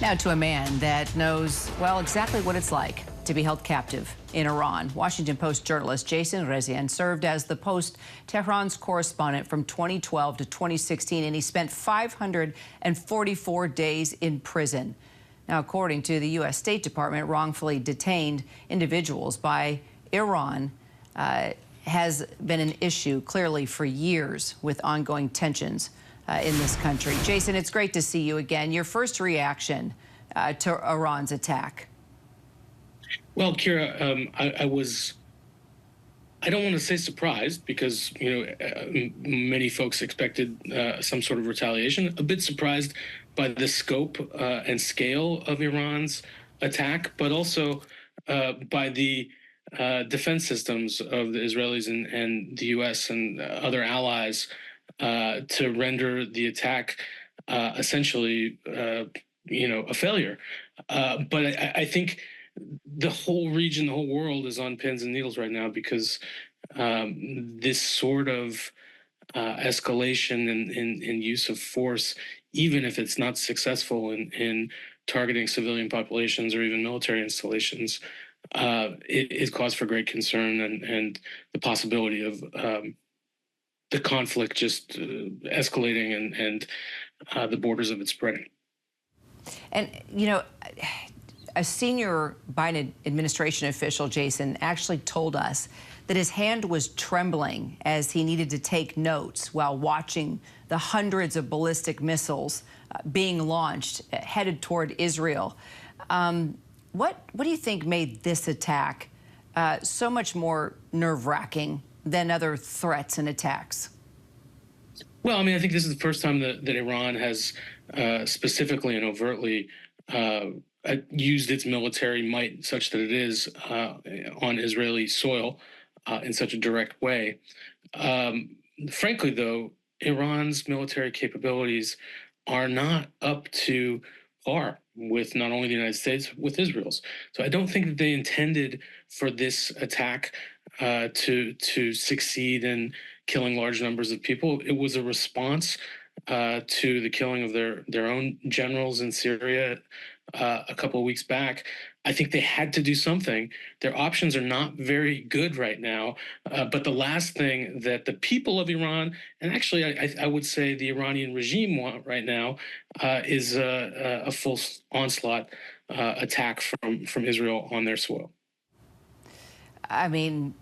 Now to a man that knows, well, exactly what it's like to be held captive in Iran. Washington Post journalist Jason Rezaian served as the Post Tehran's correspondent from 2012 to 2016, and he spent 544 days in prison. Now, according to the U.S. State Department, wrongfully detained individuals by Iran has been an issue clearly for years with ongoing tensions in this country. Jason, it's great to see you again. Your first reaction to Iran's attack? Well, Kira, I don't want to say surprised because, many folks expected some sort of retaliation. A bit surprised by the scope and scale of Iran's attack, but also by the defense systems of the Israelis and the U.S. and other allies to render the attack essentially, a failure. But I think the whole region, the whole world is on pins and needles right now because this sort of escalation and use of force, even if it's not successful in targeting civilian populations or even military installations, it is cause for great concern and the possibility of the conflict just escalating and the borders of it spreading. And, a senior Biden administration official, Jason, actually told us that his hand was trembling as he needed to take notes while watching the hundreds of ballistic missiles being launched headed toward Israel. What do you think made this attack so much more nerve-wracking than other threats and attacks? Well, I think this is the first time that Iran has specifically and overtly used its military might such that it is on Israeli soil in such a direct way. Frankly, though, Iran's military capabilities are not up to par with not only the United States, with Israel's. So I don't think that they intended for this attack to succeed in killing large numbers of people. It was a response to the killing of their own generals in Syria a couple of weeks back. I think they had to do something. Their options are not very good right now. But the last thing that the people of Iran, and actually I would say the Iranian regime want right now, is a full onslaught attack from Israel on their soil. And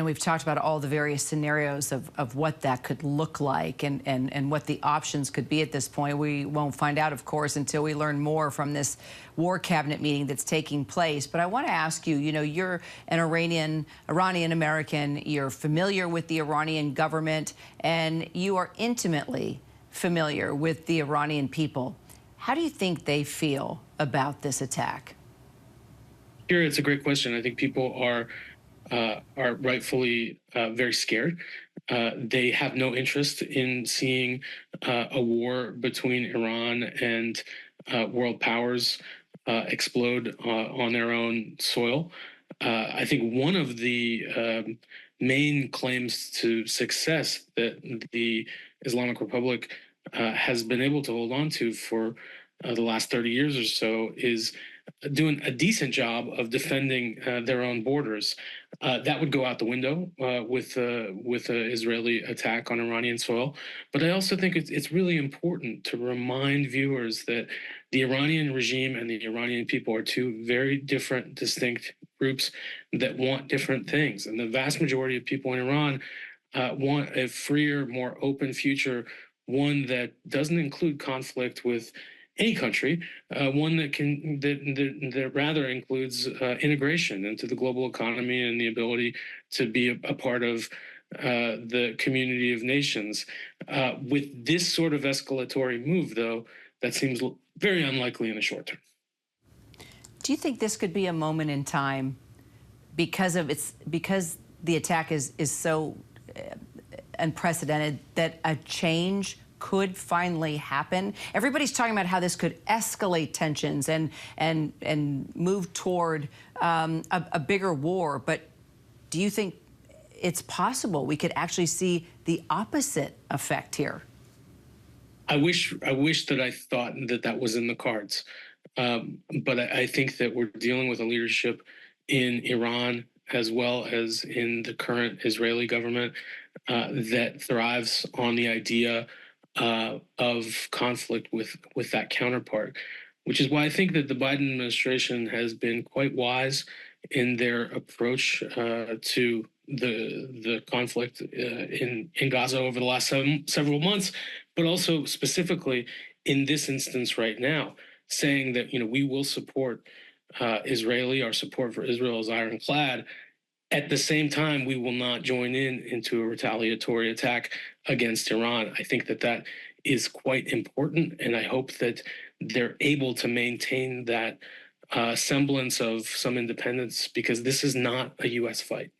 we've talked about all the various scenarios of what that could look like and what the options could be at this point. We won't find out, of course, until we learn more from this war cabinet meeting that's taking place. But I want to ask you, you're an Iranian-American, you're familiar with the Iranian government, and you are intimately familiar with the Iranian people. How do you think they feel about this attack? Here, it's a great question. I think people are rightfully very scared. They have no interest in seeing a war between Iran and world powers explode on their own soil. I think one of the main claims to success that the Islamic Republic has been able to hold on to for the last 30 years or so is doing a decent job of defending their own borders. That would go out the window with an Israeli attack on Iranian soil. But I also think it's really important to remind viewers that the Iranian regime and the Iranian people are two very different, distinct groups that want different things. And the vast majority of people in Iran want a freer, more open future, one that doesn't include conflict with any country, one that rather includes integration into the global economy and the ability to be a part of the community of nations. With this sort of escalatory move, though, that seems very unlikely in the short term. Do you think this could be a moment in time because the attack is so unprecedented that a change could finally happen? Everybody's talking about how this could escalate tensions and move toward a bigger war, but do you think it's possible we could actually see the opposite effect here? I wish that I thought that was in the cards. But I think that we're dealing with a leadership in Iran as well as in the current Israeli government that thrives on the idea of conflict with that counterpart, which is why I think that the Biden administration has been quite wise in their approach to the conflict in Gaza over the last several months, but also specifically in this instance right now, saying that we will support our support for Israel is ironclad. At the same time, we will not join into a retaliatory attack against Iran. I think that that is quite important, and I hope that they're able to maintain that semblance of some independence because this is not a U.S. fight.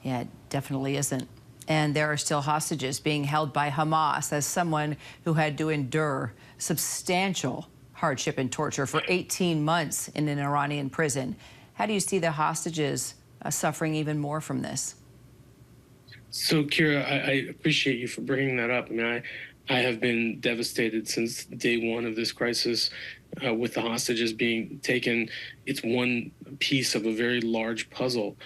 Yeah, it definitely isn't. And there are still hostages being held by Hamas. As someone who had to endure substantial hardship and torture for 18 months in an Iranian prison, how do you see the hostages suffering even more from this? So, Kira, I appreciate you for bringing that up. I mean, I have been devastated since day one of this crisis with the hostages being taken. It's one piece of a very large puzzle.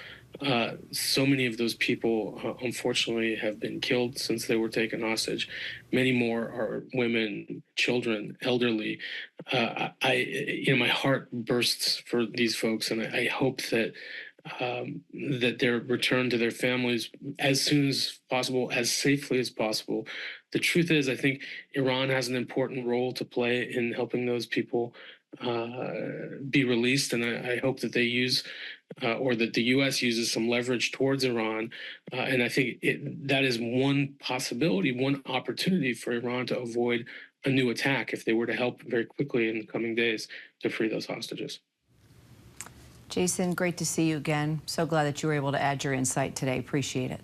So many of those people, unfortunately, have been killed since they were taken hostage. Many more are women, children, elderly. My heart bursts for these folks, and I hope that that they're returned to their families as soon as possible, as safely as possible. The truth is, I think Iran has an important role to play in helping those people be released, and I hope that they use or that the U.S. uses some leverage towards Iran. And I think that is one possibility, one opportunity for Iran to avoid a new attack if they were to help very quickly in the coming days to free those hostages. Jason, great to see you again. So glad that you were able to add your insight today. Appreciate it.